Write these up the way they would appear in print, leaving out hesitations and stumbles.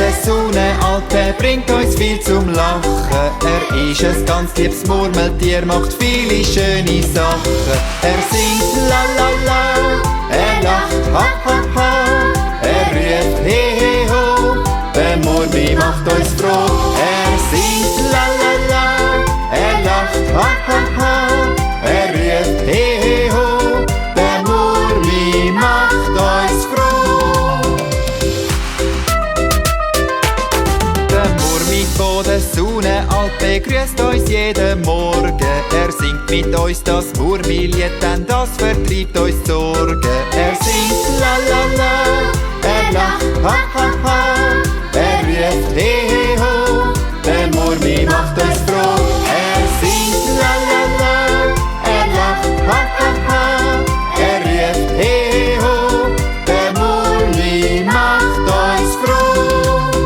der Sonne, Alte bringt uns viel zum Lachen. Er ist ein ganz liebes Murmeltier, macht viele schöne Sachen. Er singt la la la, er lacht ha ha ha, er ruft he he ho, der Murmi macht uns froh. Er singt la la la, er lacht ha ha ha, er ruft he he ho, der Murmi macht uns froh. Der Murmi von der Sonne, alt begrüßt uns jeden Morgen. Er singt mit uns das Murmilied, denn das vertreibt uns Sorgen. Er singt la la la, er lacht ha ha ha, er ruft he he ho, der Murmi macht uns froh. Er singt la la la, er lacht ha ha ha, er ruft he he ho, der Murmi macht uns froh.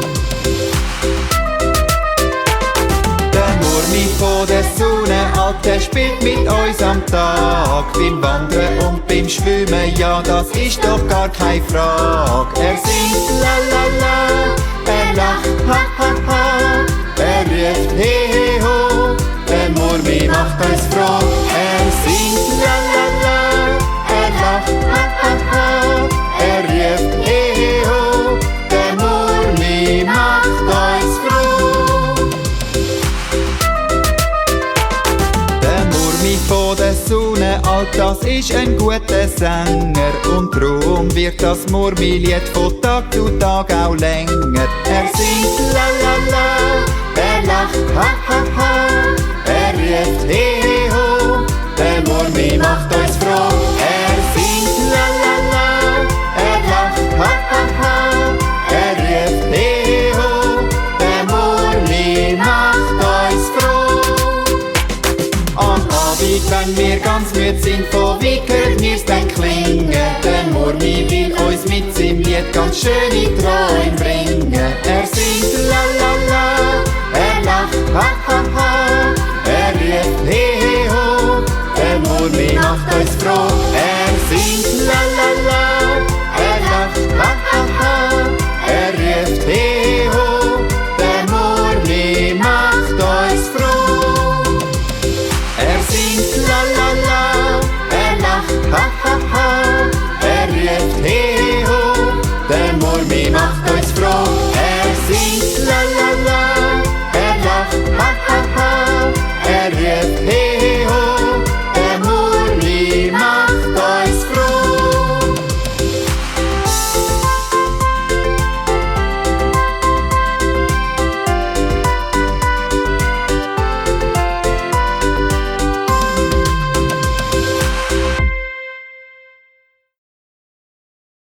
Der Murmi von der Sonne, Alte spielt mit uns am Tag. Beim Wandern und beim Schwimmen, ja, das ist doch gar keine Frage. Er singt la la la, er lacht ha ha ha, er ruft he he ho, der Murmi macht uns froh. Er singt la la la, er lacht ha ha ha, er ruft he he ho, der Murmi macht uns froh. Der Murmi von der Sonne, alt, das ist ein guter Sänger. Und drum wird das Murmilied von Tag zu Tag auch länger. Er singt la la la, er lacht ha ha ha, er ruft he he ho, der Murmi macht uns froh. Er singt la la la, er lacht ha ha ha, er ruft he he ho, der Murmi macht uns froh. Am Abend, wenn wir ganz müde sind, von wie hört mir's dann klingen? Der Murmi will uns mit seinem Lied ganz schöne Träume bringen.